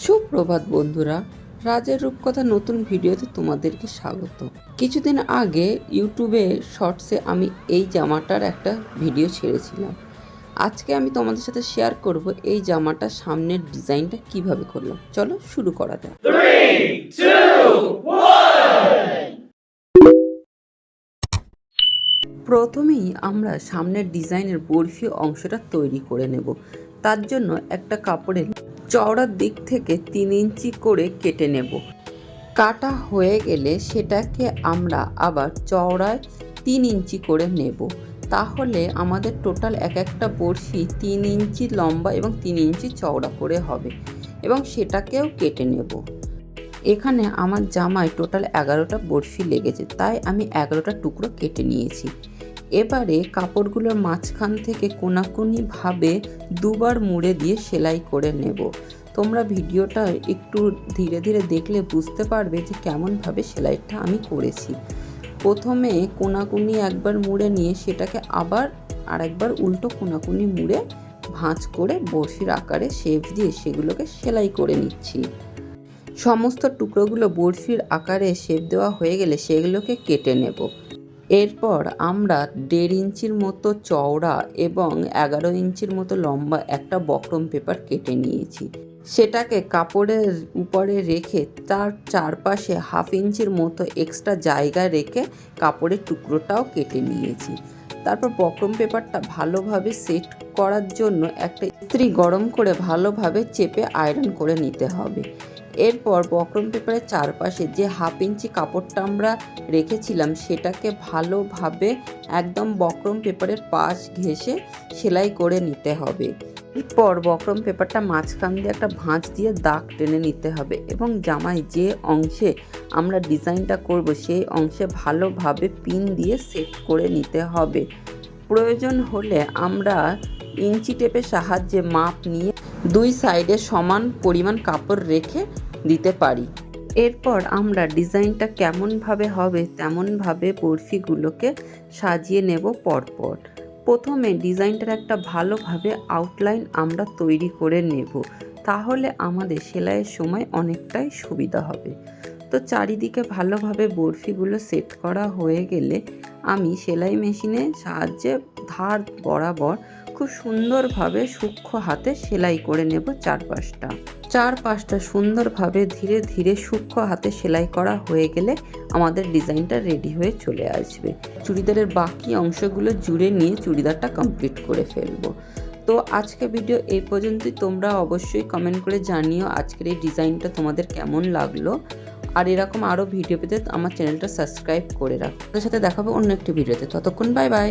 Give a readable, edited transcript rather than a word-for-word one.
সুপ্রভাত বন্ধুরা, রাজের রূপকথা নতুন ভিডিওতে তোমাদেরকে স্বাগত। কিছুদিন আগে ইউটিউবে শর্টসে আমি এই জামাটার একটা ভিডিও ছেড়েছিলাম। আজকে আমি তোমাদের সাথে শেয়ার করব এই জামাটার সামনের ডিজাইনটা কিভাবে করলাম। চলো শুরু করা যাক। 3, 2, 1! প্রথমেই আমরা সামনের ডিজাইনের বরফি অংশটা তৈরি করে নেব। তার জন্য একটা কাপড়ের চওড়ার দিক থেকে 3 ইঞ্চি করে কেটে নেব। কাটা হয়ে গেলে সেটাকে আমরা আবার চওড়ায় 3 ইঞ্চি করে নেব। তাহলে আমাদের টোটাল এক একটা বরফি 3 ইঞ্চি লম্বা এবং 3 ইঞ্চি চওড়া করে হবে, এবং সেটাকেও কেটে নেব। এখানে আমার জামায় টোটাল 11টা বরফি লেগেছে, তাই আমি 11টা টুকরো কেটে নিয়েছি। এবারে কাপড়গুলোর মাঝখান থেকে কোনাকুনিভাবে দুবার মুড়ে দিয়ে সেলাই করে নেব। তোমরা ভিডিওটা একটু ধীরে ধীরে দেখলে বুঝতে পারবে যে কেমনভাবে সেলাইটা আমি করেছি। প্রথমে কোনাকুনি একবার মুড়ে নিয়ে সেটাকে আবার আরেকবার উল্টো কোনাকুনি মুড়ে ভাঁজ করে বরফির আকারে শেপ দিয়ে সেগুলোকে সেলাই করে নিচ্ছি। সমস্ত টুকরোগুলো বরফির আকারে শেপ দেওয়া হয়ে গেলে সেগুলোকে কেটে নেব। এরপর আমরা 1.5 ইঞ্চির মতো চওড়া এবং 11 ইঞ্চির মতো লম্বা একটা বক্রম পেপার কেটে নিয়েছি। সেটাকে কাপড়ের উপরে রেখে তার চারপাশে 1/2 ইঞ্চির মতো এক্সট্রা জায়গা রেখে কাপড়ের টুকরোটাও কেটে নিয়েছি। তারপর বক্রম পেপারটা ভালোভাবে সেট করার জন্য একটা ইস্ত্রি গরম করে ভালোভাবে চেপে আয়রন করে নিতে হবে। এরপর বক্রম পেপারের চারপাশে যে 1/2 ইঞ্চি কাপড়টা আমরা রেখেছিলাম সেটাকে ভালোভাবে একদম বক্রম পেপারের পাশ ঘেঁষে সেলাই করে নিতে হবে। এরপর বক্রম পেপারটা মাঝখান দিয়ে একটা ভাঁজ দিয়ে দাগ টেনে নিতে হবে, এবং জামায় যে অংশে আমরা ডিজাইনটা করব সেই অংশে ভালোভাবে পিন দিয়ে সেট করে নিতে হবে। প্রয়োজন হলে আমরা ইঞ্চি টেপের সাহায্যে মাপ নিয়ে 2 সাইডে সমান পরিমাণ কাপড় রেখে দিতে পারি। এরপর আমরা ডিজাইনটা কেমনভাবে হবে তেমনভাবে বরফিগুলোকে সাজিয়ে নেব পরপর। প্রথমে ডিজাইনটার একটা ভালোভাবে আউটলাইন আমরা তৈরি করে নেব, তাহলে আমাদের সেলাইয়ের সময় অনেকটাই সুবিধা হবে। তো চারিদিকে ভালোভাবে বরফিগুলো সেট করা হয়ে গেলে আমি সেলাই মেশিনের সাহায্যে ধার বরাবর খুব সুন্দরভাবে সূক্ষ্ম হাতে সেলাই করে নেব চারপাশটা সুন্দরভাবে ধীরে ধীরে সূক্ষ্ম হাতে সেলাই করা হয়ে গেলে আমাদের ডিজাইনটা রেডি হয়ে চলে আসবে। চুড়িদারের বাকি অংশগুলো জুড়ে নিয়ে চুড়িদারটা কমপ্লিট করে ফেলবো। তো আজকে ভিডিও এই পর্যন্তই। তোমরা অবশ্যই কমেন্ট করে জানিও আজকের এই ডিজাইনটা তোমাদের কেমন লাগলো। আর এরকম আরও ভিডিও পেতে আমার চ্যানেলটা সাবস্ক্রাইব করে রাখো। তার সাথে দেখাবো অন্য একটি ভিডিওতে। ততক্ষণ বাই বাই।